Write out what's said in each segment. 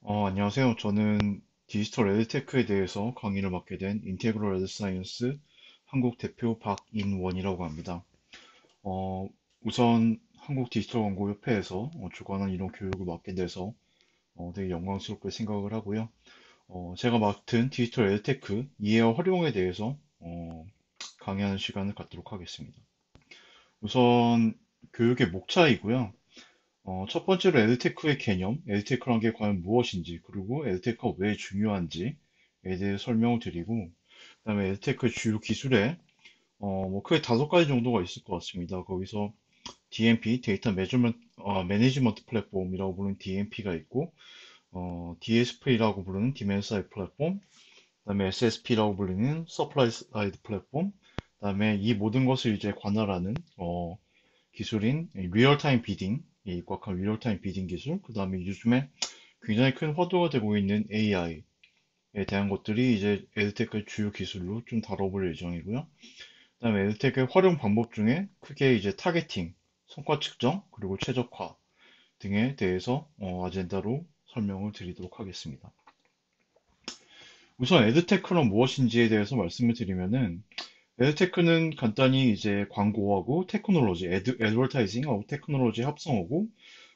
안녕하세요. 저는 디지털 에드테크에 대해서 강의를 맡게 된 인테그럴 에드사이언스 한국 대표 박인원이라고 합니다. 어, 우선 한국 디지털 광고협회에서 주관한 이런 교육을 맡게 돼서 되게 영광스럽게 생각을 하고요. 제가 맡은 디지털 에드테크 이해와 활용에 대해서 강의하는 시간을 갖도록 하겠습니다. 우선 교육의 목차이고요. 첫 번째로 에드테크의 개념, 에드테크란 게 과연 무엇인지, 그리고 에드테크가 왜 중요한지에 대해 설명을 드리고, 그다음에 에드테크의 주요 기술에 뭐 크게 다섯 가지 정도가 있을 것 같습니다. 거기서 DMP, 데이터 매니지먼트 플랫폼이라고 부르는 DMP가 있고, DSP라고 부르는 디맨드 사이드 플랫폼, 그다음에 SSP라고 불리는 서플라이 사이드 플랫폼, 그다음에 이 모든 것을 이제 관할하는 기술인 리얼타임 비딩, 이 입각한 리얼타임 비딩 기술, 그 다음에 요즘에 굉장히 큰 화두가 되고 있는 AI에 대한 것들이 이제 에드테크의 주요 기술로 좀 다뤄볼 예정이고요. 그 다음에 에드테크의 활용 방법 중에 크게 이제 타겟팅, 성과 측정, 그리고 최적화 등에 대해서 아젠다로 설명을 드리도록 하겠습니다. 우선 에드테크는 무엇인지에 대해서 말씀을 드리면은 에드테크는 간단히 이제 광고하고 테크놀로지, 애드버타이징하고 테크놀로지 합성어고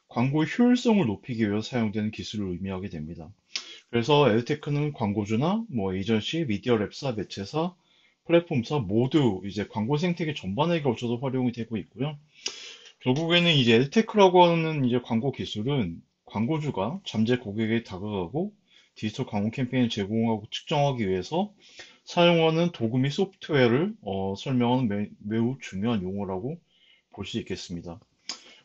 광고의 효율성을 높이기 위해서 사용되는 기술을 의미하게 됩니다. 그래서 에드테크는 광고주나 뭐 에이전시, 미디어 랩사, 매체사, 플랫폼사 모두 이제 광고 생태계 전반에 걸쳐서 활용이 되고 있고요. 결국에는 이제 에드테크라고 하는 이제 광고 기술은 광고주가 잠재 고객에 다가가고 디지털 광고 캠페인을 제공하고 측정하기 위해서 사용하는 도구 및 소프트웨어를 설명하는 매우 중요한 용어라고 볼 수 있겠습니다.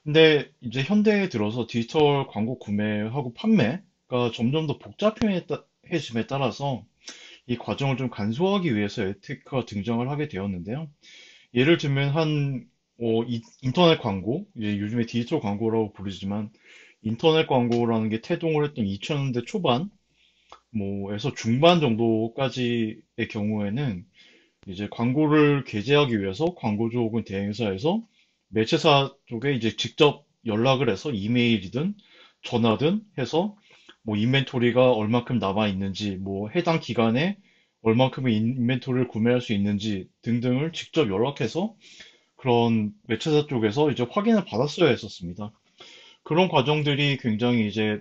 근데 이제 현대에 들어서 디지털 광고 구매하고 판매가 점점 더 복잡해짐에 따라서 이 과정을 좀 간소화하기 위해서 에티크가 등장을 하게 되었는데요. 예를 들면 인터넷 광고, 이제 요즘에 디지털 광고라고 부르지만 인터넷 광고라는 게 태동을 했던 2000년대 초반, 뭐에서 중반 정도까지의 경우에는 이제 광고를 게재하기 위해서 광고주 혹은 대행사에서 매체사 쪽에 이제 직접 연락을 해서 이메일이든 전화든 해서 뭐 인벤토리가 얼마큼 남아 있는지, 뭐 해당 기간에 얼마큼의 인벤토리를 구매할 수 있는지 등등을 직접 연락해서 그런 매체사 쪽에서 이제 확인을 받았어야 했었습니다. 그런 과정들이 굉장히 이제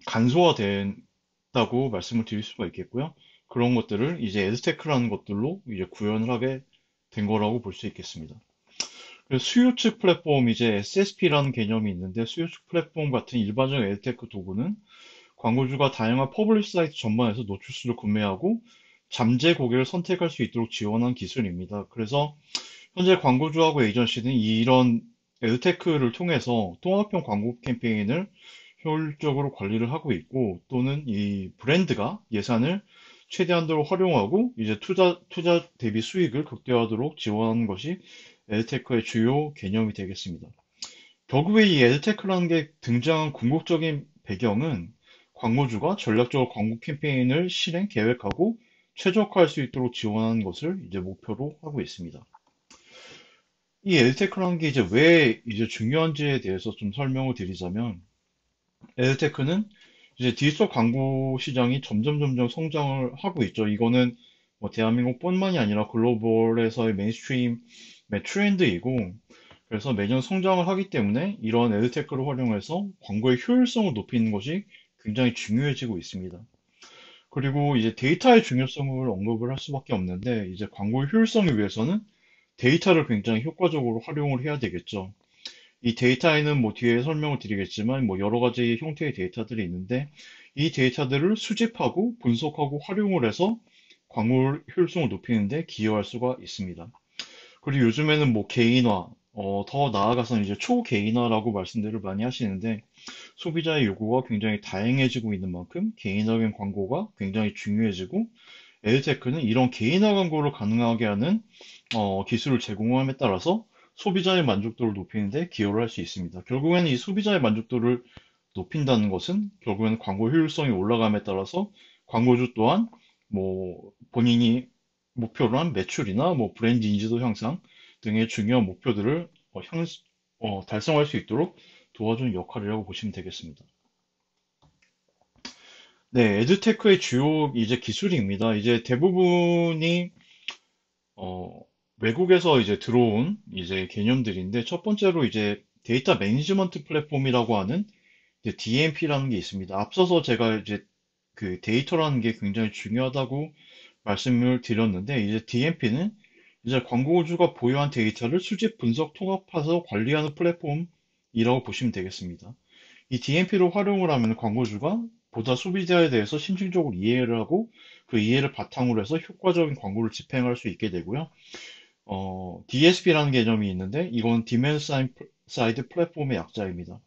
간소화된다고 말씀을 드릴 수가 있겠고요. 그런 것들을 이제 에드테크라는 것들로 이제 구현을 하게 된 거라고 볼 수 있겠습니다. 그래서 수요 측 플랫폼 이제 SSP라는 개념이 있는데 수요 측 플랫폼 같은 일반적인 에드테크 도구는 광고주가 다양한 퍼블리시 사이트 전반에서 노출수를 구매하고 잠재 고객을 선택할 수 있도록 지원한 기술입니다. 그래서 현재 광고주하고 에이전시는 이런 에드테크를 통해서 통합형 광고 캠페인을 효율적으로 관리를 하고 있고 또는 이 브랜드가 예산을 최대한도로 활용하고 이제 투자 대비 수익을 극대화하도록 지원하는 것이 에드테크의 주요 개념이 되겠습니다. 결국에 이 에드테크라는 게 등장한 궁극적인 배경은 광고주가 전략적으로 광고 캠페인을 실행, 계획하고 최적화할 수 있도록 지원하는 것을 이제 목표로 하고 있습니다. 이 에드테크라는 게 이제 왜 이제 중요한지에 대해서 좀 설명을 드리자면, 에드테크는 이제 디지털 광고 시장이 점점 성장을 하고 있죠. 이거는 뭐 대한민국뿐만이 아니라 글로벌에서의 메인스트림의 트렌드이고, 그래서 매년 성장을 하기 때문에 이런 에드테크를 활용해서 광고의 효율성을 높이는 것이 굉장히 중요해지고 있습니다. 그리고 이제 데이터의 중요성을 언급을 할 수밖에 없는데, 이제 광고의 효율성을 위해서는 데이터를 굉장히 효과적으로 활용을 해야 되겠죠. 이 데이터에는 뭐 뒤에 설명을 드리겠지만 뭐 여러 가지 형태의 데이터들이 있는데 이 데이터들을 수집하고 분석하고 활용을 해서 광고 효율성을 높이는 데 기여할 수가 있습니다. 그리고 요즘에는 뭐 개인화, 더 나아가서는 이제 초개인화라고 말씀들을 많이 하시는데 소비자의 요구가 굉장히 다양해지고 있는 만큼 개인화된 광고가 굉장히 중요해지고 에드테크는 이런 개인화 광고를 가능하게 하는 기술을 제공함에 따라서 소비자의 만족도를 높이는 데 기여를 할 수 있습니다. 결국에는 이 소비자의 만족도를 높인다는 것은 결국에는 광고 효율성이 올라감에 따라서 광고주 또한 뭐 본인이 목표로 한 매출이나 뭐 브랜드 인지도 향상 등의 중요한 목표들을 달성할 수 있도록 도와주는 역할이라고 보시면 되겠습니다. 네, 에듀테크의 주요 이제 기술입니다. 이제 대부분이 어, 외국에서 이제 들어온 이제 개념들인데 첫 번째로 이제 데이터 매니지먼트 플랫폼이라고 하는 이제 DMP라는 게 있습니다. 앞서서 제가 이제 그 데이터라는 게 굉장히 중요하다고 말씀을 드렸는데 이제 DMP는 이제 광고주가 보유한 데이터를 수집, 분석, 통합해서 관리하는 플랫폼이라고 보시면 되겠습니다. 이 DMP를 활용을 하면 광고주가 보다 소비자에 대해서 심층적으로 이해를 하고 그 이해를 바탕으로 해서 효과적인 광고를 집행할 수 있게 되고요. DSP라는 개념이 있는데 이건 Demand Side 플랫폼의 약자입니다.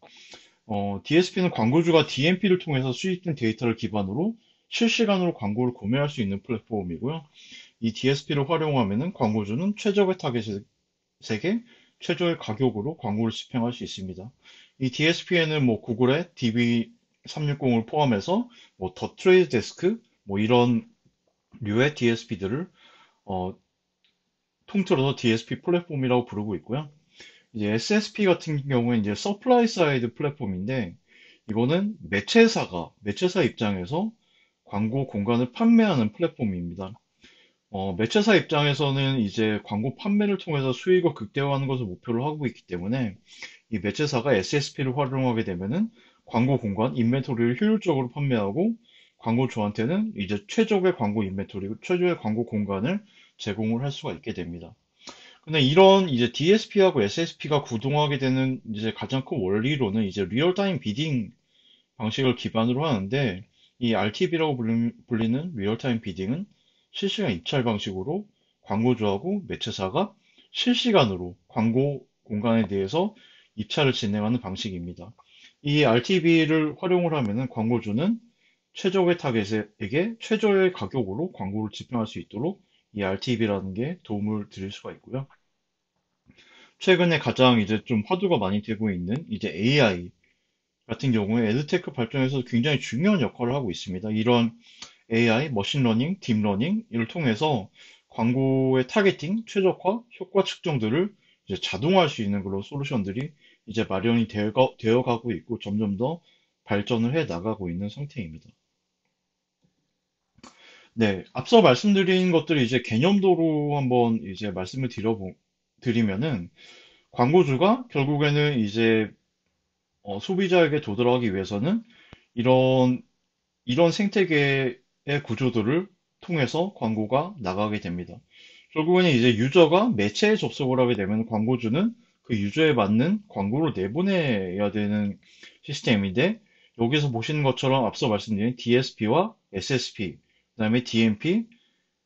DSP는 광고주가 DMP를 통해서 수집된 데이터를 기반으로 실시간으로 광고를 구매할 수 있는 플랫폼이고요. 이 DSP를 활용하면은 광고주는 최적의 타겟에게 최저의 가격으로 광고를 집행할 수 있습니다. 이 DSP에는 뭐 구글의 DB360을 포함해서 뭐 더 트레이드 데스크 뭐 이런 류의 DSP들을 통틀어서 DSP 플랫폼이라고 부르고 있고요. 이제 SSP 같은 경우에 이제 서플라이 사이드 플랫폼인데 이거는 매체사 입장에서 광고 공간을 판매하는 플랫폼입니다. 매체사 입장에서는 이제 광고 판매를 통해서 수익을 극대화하는 것을 목표로 하고 있기 때문에 이 매체사가 SSP를 활용하게 되면은 광고 공간, 인벤토리를 효율적으로 판매하고 광고주한테는 이제 최적의 광고 인벤토리, 최적의 광고 공간을 제공을 할 수가 있게 됩니다. 근데 이런 이제 DSP하고 SSP가 구동하게 되는 이제 가장 큰 원리로는 이제 리얼타임 비딩 방식을 기반으로 하는데 이 RTB라고 불리는 리얼타임 비딩은 실시간 입찰 방식으로 광고주하고 매체사가 실시간으로 광고 공간에 대해서 입찰을 진행하는 방식입니다. 이 RTB를 활용을 하면은 광고주는 최적의 타겟에게 최저의 가격으로 광고를 집행할 수 있도록 이 RTB라는 게 도움을 드릴 수가 있고요. 최근에 가장 이제 좀 화두가 많이 되고 있는 이제 AI 같은 경우에 에드테크 발전에서 굉장히 중요한 역할을 하고 있습니다. 이런 AI, 머신러닝, 딥러닝을 통해서 광고의 타겟팅, 최적화, 효과 측정들을 이제 자동화할 수 있는 그런 솔루션들이 이제 마련이 되어 가고 있고 점점 더 발전을 해 나가고 있는 상태입니다. 네, 앞서 말씀드린 것들이 이제 개념도로 한번 이제 드리면은 광고주가 결국에는 이제 소비자에게 도달하기 위해서는 이런 생태계의 구조들을 통해서 광고가 나가게 됩니다. 결국에는 이제 유저가 매체에 접속을 하게 되면 광고주는 그 유저에 맞는 광고를 내보내야 되는 시스템인데 여기서 보시는 것처럼 앞서 말씀드린 DSP와 SSP, 그다음에 DMP,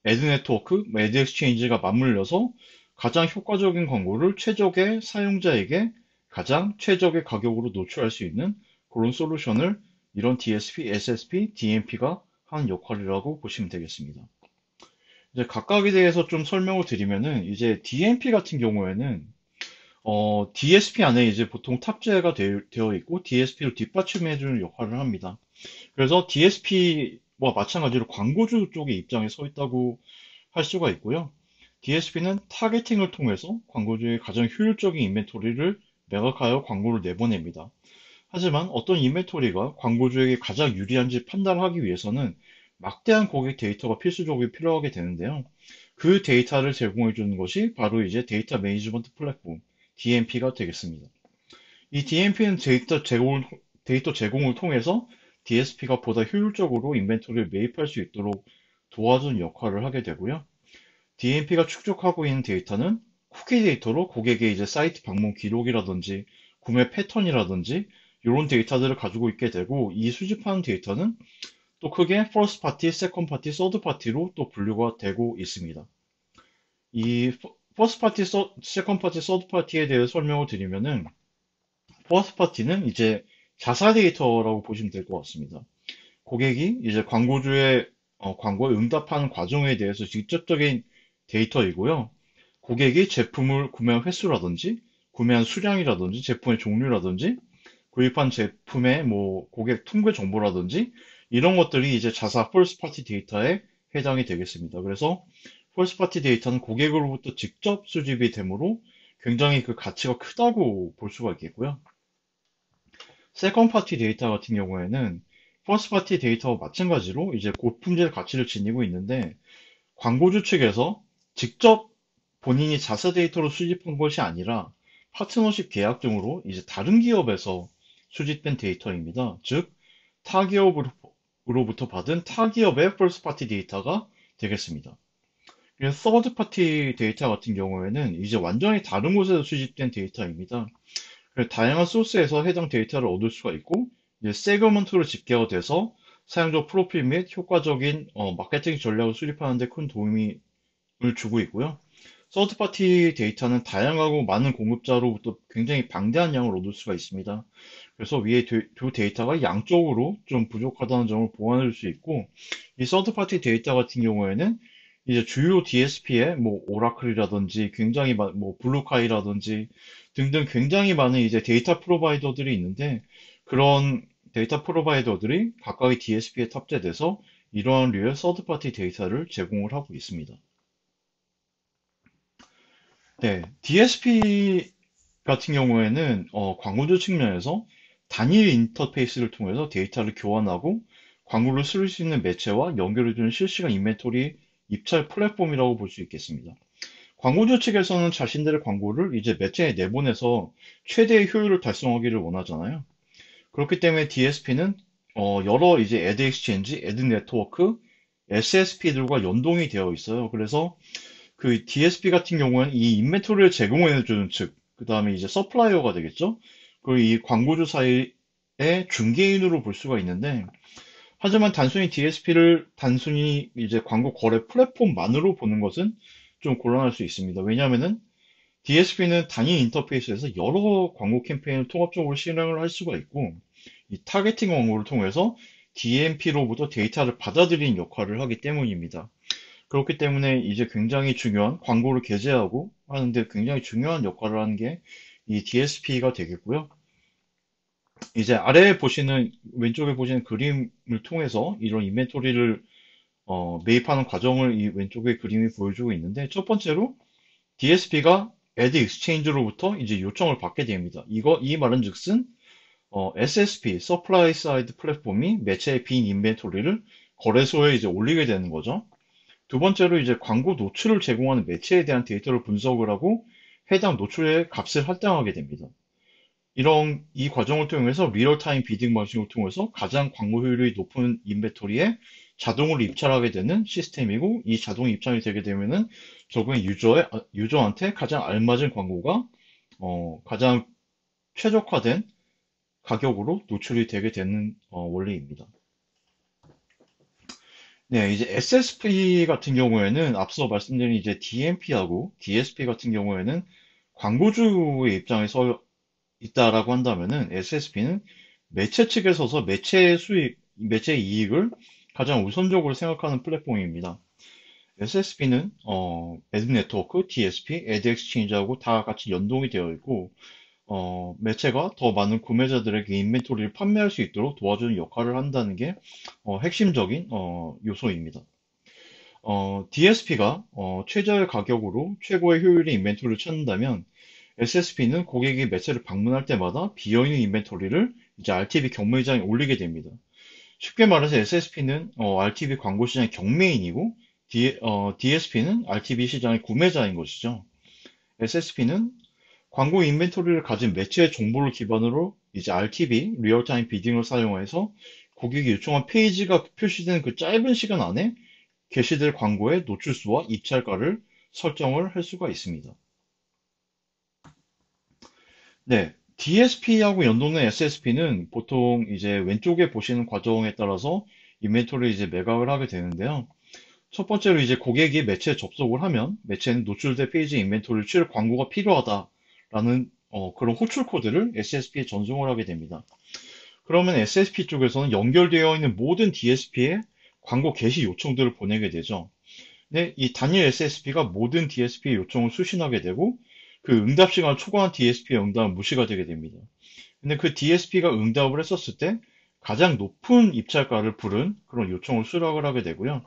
애드 네트워크, 애드 엑스체인지가 맞물려서 가장 효과적인 광고를 최적의 사용자에게 가장 최적의 가격으로 노출할 수 있는 그런 솔루션을 이런 DSP, SSP, DMP가 한 역할이라고 보시면 되겠습니다. 이제 각각에 대해서 좀 설명을 드리면은 이제 DMP 같은 경우에는 DSP 안에 이제 보통 탑재가 되어 있고 DSP를 뒷받침해주는 역할을 합니다. 그래서 DSP와 마찬가지로 광고주 쪽의 입장에 서 있다고 할 수가 있고요. DSP는 타겟팅을 통해서 광고주의 가장 효율적인 인벤토리를 매각하여 광고를 내보냅니다. 하지만 어떤 인벤토리가 광고주에게 가장 유리한지 판단하기 위해서는 막대한 고객 데이터가 필수적으로 필요하게 되는데요. 그 데이터를 제공해 주는 것이 바로 이제 데이터 매니지먼트 플랫폼, DMP가 되겠습니다. 이 DMP는 데이터 제공을 통해서 DSP가 보다 효율적으로 인벤토리를 매입할 수 있도록 도와주는 역할을 하게 되고요. DMP가 축적하고 있는 데이터는 쿠키 데이터로 고객의 이제 사이트 방문 기록이라든지 구매 패턴이라든지 이런 데이터들을 가지고 있게 되고 이 수집하는 데이터는 또 크게 first party, second party, third party로 또 분류가 되고 있습니다. 이 first party, second party, third party에 대해 설명을 드리면은 first party는 이제 자사 데이터라고 보시면 될 것 같습니다. 고객이 이제 광고주의 광고에 응답하는 과정에 대해서 직접적인 데이터이고요. 고객이 제품을 구매한 횟수라든지, 구매한 수량이라든지, 제품의 종류라든지, 구입한 제품의 뭐 고객 통계 정보라든지 이런 것들이 이제 자사 펄스 파티 데이터에 해당이 되겠습니다. 그래서 펄스 파티 데이터는 고객으로부터 직접 수집이 되므로 굉장히 그 가치가 크다고 볼 수가 있겠고요. 세컨 파티 데이터 같은 경우에는 퍼스트 파티 데이터와 마찬가지로 이제 고품질 가치를 지니고 있는데 광고주 측에서 직접 본인이 자사 데이터로 수집한 것이 아니라 파트너십 계약 등으로 이제 다른 기업에서 수집된 데이터입니다. 즉, 타 기업으로부터 받은 타 기업의 퍼스트 파티 데이터가 되겠습니다. 그래서 서드 파티 데이터 같은 경우에는 이제 완전히 다른 곳에서 수집된 데이터입니다. 그래서 다양한 소스에서 해당 데이터를 얻을 수가 있고, 이제 세그먼트로 집계가 돼서 사용자 프로필 및 효과적인 마케팅 전략을 수립하는 데 큰 도움을 주고 있고요. 서드파티 데이터는 다양하고 많은 공급자로부터 굉장히 방대한 양을 얻을 수가 있습니다. 그래서 위에 두 데이터가 양쪽으로 좀 부족하다는 점을 보완할 수 있고, 이 서드파티 데이터 같은 경우에는 이제 주요 DSP의 뭐 오라클이라든지 굉장히 뭐 블루카이라든지 등등 굉장히 많은 이제 데이터 프로바이더들이 있는데 그런 데이터 프로바이더들이 각각의 DSP에 탑재돼서 이러한 류의 서드파티 데이터를 제공을 하고 있습니다. 네, DSP 같은 경우에는 광고주 측면에서 단일 인터페이스를 통해서 데이터를 교환하고 광고를 쓸 수 있는 매체와 연결해주는 실시간 인벤토리 입찰 플랫폼이라고 볼 수 있겠습니다. 광고주 측에서는 자신들의 광고를 이제 매체에 내보내서 최대의 효율을 달성하기를 원하잖아요. 그렇기 때문에 DSP는 여러 이제 애드 익스체인지, 애드 네트워크, SSP들과 연동이 되어 있어요. 그래서 그 DSP 같은 경우는 이 인벤토리를 제공해주는 측, 그 다음에 이제 서플라이어가 되겠죠. 그리고 이 광고주 사이의 중개인으로 볼 수가 있는데, 하지만 단순히 DSP를 단순히 이제 광고 거래 플랫폼만으로 보는 것은 좀 곤란할 수 있습니다. 왜냐하면은 DSP는 단위 인터페이스에서 여러 광고 캠페인을 통합적으로 실행을 할 수가 있고, 이 타겟팅 광고를 통해서 DMP로부터 데이터를 받아들이는 역할을 하기 때문입니다. 그렇기 때문에 이제 굉장히 중요한 광고를 게재하고 하는데 굉장히 중요한 역할을 하는 게 이 DSP가 되겠고요. 이제 아래에 보시는 왼쪽에 보시는 그림을 통해서 이런 인벤토리를 매입하는 과정을 이 왼쪽의 그림이 보여주고 있는데 첫 번째로 DSP가 Ad Exchange로부터 이제 요청을 받게 됩니다. 이 말은즉슨 SSP (Supply Side) 플랫폼이 매체의 빈 인벤토리를 거래소에 이제 올리게 되는 거죠. 두 번째로 이제 광고 노출을 제공하는 매체에 대한 데이터를 분석을 하고 해당 노출의 값을 할당하게 됩니다. 이 과정을 통해서 리얼타임 비딩 방식을 통해서 가장 광고 효율이 높은 인벤토리에 자동으로 입찰하게 되는 시스템이고 이 자동 입찰이 되게 되면은 결국엔 유저한테 가장 알맞은 광고가 가장 최적화된 가격으로 노출이 되게 되는 원리입니다. 네, 이제 SSP 같은 경우에는 앞서 말씀드린 이제 DMP하고 DSP 같은 경우에는 광고주의 입장에 서 있다라고 한다면은 SSP는 매체 측에 서서 매체의 수익, 매체의 이익을 가장 우선적으로 생각하는 플랫폼입니다. SSP는 애드 네트워크, DSP, 애드 엑스체인지하고 다 같이 연동이 되어 있고 매체가 더 많은 구매자들에게 인벤토리를 판매할 수 있도록 도와주는 역할을 한다는 게 핵심적인 요소입니다. DSP가 최저의 가격으로 최고의 효율의 인벤토리를 찾는다면 SSP는 고객이 매체를 방문할 때마다 비어있는 인벤토리를 이제 RTV 경매장에 올리게 됩니다. 쉽게 말해서 SSP는 RTV 광고 시장의 경매인이고 DSP는 RTV 시장의 구매자인 것이죠. SSP는 광고 인벤토리를 가진 매체의 정보를 기반으로 이제 RTV, 리얼타임 비딩을 사용해서 고객이 요청한 페이지가 표시되는 그 짧은 시간 안에 게시될 광고의 노출수와 입찰가를 설정을 할 수가 있습니다. 네, DSP하고 연동된 SSP는 보통 이제 왼쪽에 보시는 과정에 따라서 인벤토리를 이제 매각을 하게 되는데요. 첫 번째로 이제 고객이 매체에 접속을 하면 매체는 노출된 페이지 인벤토리를 칠 광고가 필요하다라는 그런 호출 코드를 SSP에 전송을 하게 됩니다. 그러면 SSP 쪽에서는 연결되어 있는 모든 DSP에 광고 게시 요청들을 보내게 되죠. 근데 이 단일 SSP가 모든 DSP의 요청을 수신하게 되고 그 응답 시간을 초과한 DSP의 응답은 무시가 되게 됩니다. 근데 그 DSP가 응답을 했었을 때 가장 높은 입찰가를 부른 그런 요청을 수락을 하게 되고요.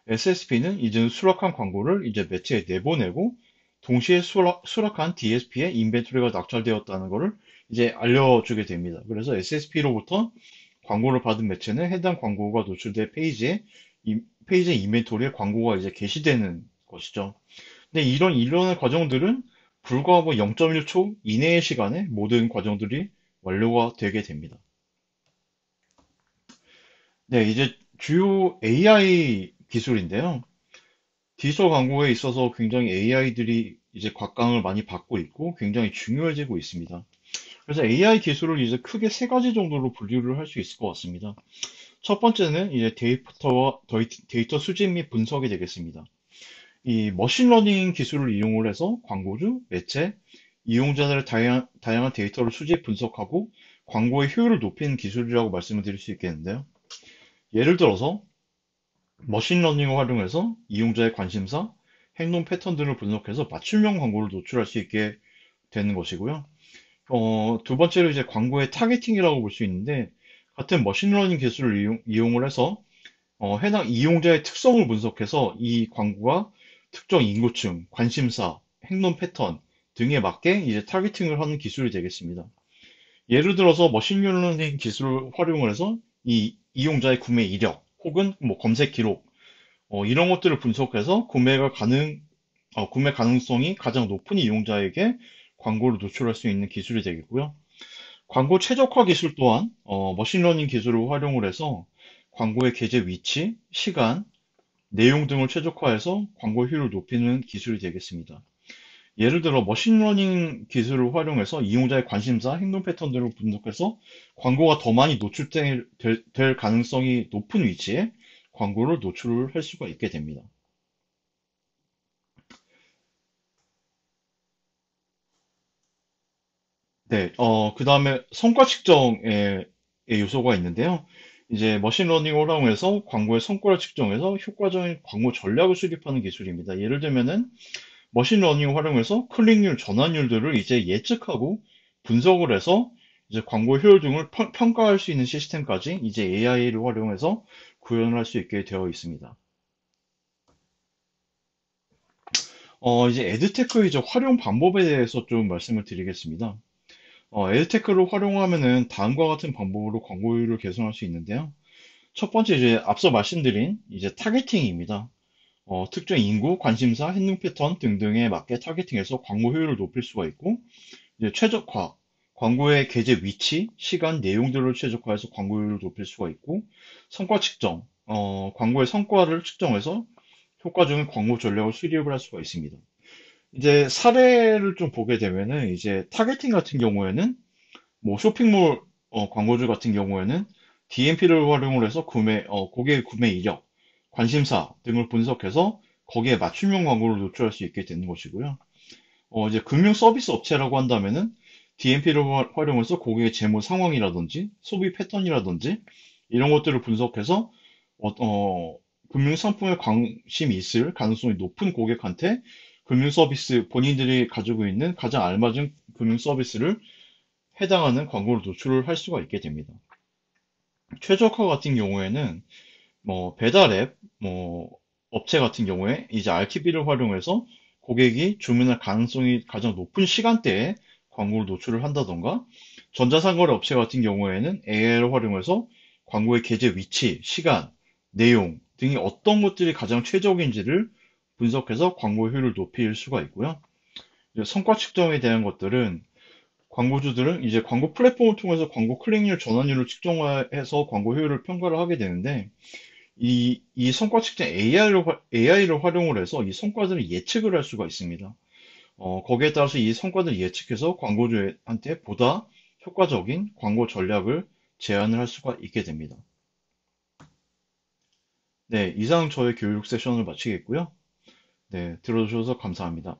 SSP는 이제 수락한 광고를 이제 매체에 내보내고 동시에 수락한 DSP의 인벤토리가 낙찰되었다는 것을 이제 알려주게 됩니다. 그래서 SSP로부터 광고를 받은 매체는 해당 광고가 노출된 페이지의 이벤토리에 광고가 이제 게시되는 것이죠. 근데 이런 일련의 과정들은 불과 뭐 0.1초 이내의 시간에 모든 과정들이 완료가 되게 됩니다. 네, 이제 주요 AI 기술인데요. 디지털 광고에 있어서 굉장히 AI들이 이제 곽강을 많이 받고 있고 굉장히 중요해지고 있습니다. 그래서 AI 기술을 이제 크게 세 가지 정도로 분류를 할 수 있을 것 같습니다. 첫 번째는 이제 데이터 수집 및 분석이 되겠습니다. 이 머신러닝 기술을 이용을 해서 광고주, 매체, 이용자들의 다양한 데이터를 수집 분석하고 광고의 효율을 높이는 기술이라고 말씀을 드릴 수 있겠는데요. 예를 들어서 머신러닝을 활용해서 이용자의 관심사, 행동 패턴 등을 분석해서 맞춤형 광고를 노출할 수 있게 되는 것이고요. 두 번째로 이제 광고의 타겟팅이라고 볼 수 있는데, 같은 머신러닝 기술을 이용을 해서 해당 이용자의 특성을 분석해서 이 광고가 특정 인구층, 관심사, 행동 패턴 등에 맞게 이제 타겟팅을 하는 기술이 되겠습니다. 예를 들어서 머신러닝 기술을 활용을 해서 이 이용자의 구매 이력 혹은 뭐 검색 기록 이런 것들을 분석해서 구매 가능성이 가장 높은 이용자에게 광고를 노출할 수 있는 기술이 되겠고요. 광고 최적화 기술 또한 머신러닝 기술을 활용을 해서 광고의 게재 위치, 시간, 내용 등을 최적화해서 광고 효율을 높이는 기술이 되겠습니다. 예를 들어 머신러닝 기술을 활용해서 이용자의 관심사, 행동 패턴 등을 분석해서 광고가 더 많이 될 가능성이 높은 위치에 광고를 노출을 할 수가 있게 됩니다. 네, 그 다음에 성과 측정의 요소가 있는데요. 이제 머신러닝을 활용해서 광고의 성과를 측정해서 효과적인 광고 전략을 수립하는 기술입니다. 예를 들면은 머신러닝을 활용해서 클릭률, 전환율들을 이제 예측하고 분석을 해서 이제 광고 효율 등을 평가할 수 있는 시스템까지 이제 AI를 활용해서 구현을 할 수 있게 되어 있습니다. 이제 에드테크 이제 활용 방법에 대해서 좀 말씀을 드리겠습니다. 에드테크를 활용하면은 다음과 같은 방법으로 광고율을 개선할 수 있는데요. 첫 번째 이제 앞서 말씀드린 이제 타겟팅입니다. 특정 인구, 관심사, 행동 패턴 등등에 맞게 타겟팅해서 광고 효율을 높일 수가 있고, 이제 최적화, 광고의 게재 위치, 시간, 내용들을 최적화해서 광고 효율을 높일 수가 있고, 성과 측정, 광고의 성과를 측정해서 효과적인 광고 전략을 수립을 할 수가 있습니다. 이제 사례를 좀 보게 되면은 이제 타겟팅 같은 경우에는 뭐 쇼핑몰 광고주 같은 경우에는 DMP를 활용을 해서 고객의 구매 이력, 관심사 등을 분석해서 거기에 맞춤형 광고를 노출할 수 있게 되는 것이고요. 이제 금융 서비스 업체라고 한다면은 DMP를 활용해서 고객의 재무 상황이라든지 소비 패턴이라든지 이런 것들을 분석해서 금융 상품에 관심이 있을 가능성이 높은 고객한테 금융 서비스 본인들이 가지고 있는 가장 알맞은 금융 서비스를 해당하는 광고를 노출을 할 수가 있게 됩니다. 최적화 같은 경우에는 뭐 배달 앱, 뭐 업체 같은 경우에 이제 RTB를 활용해서 고객이 주문할 가능성이 가장 높은 시간대에 광고를 노출을 한다던가 전자상거래 업체 같은 경우에는 AI를 활용해서 광고의 게재 위치, 시간, 내용 등이 어떤 것들이 가장 최적인지를 분석해서 광고 효율을 높일 수가 있고요. 이제 성과 측정에 대한 것들은 광고주들은 이제 광고 플랫폼을 통해서 광고 클릭률 전환율을 측정해서 광고 효율을 평가를 하게 되는데 이 성과 측정 AI를 활용을 해서 이 성과들을 예측을 할 수가 있습니다. 거기에 따라서 이 성과들을 예측해서 광고주한테 보다 효과적인 광고 전략을 제안을 할 수가 있게 됩니다. 네, 이상 저의 교육 세션을 마치겠고요. 네, 들어주셔서 감사합니다.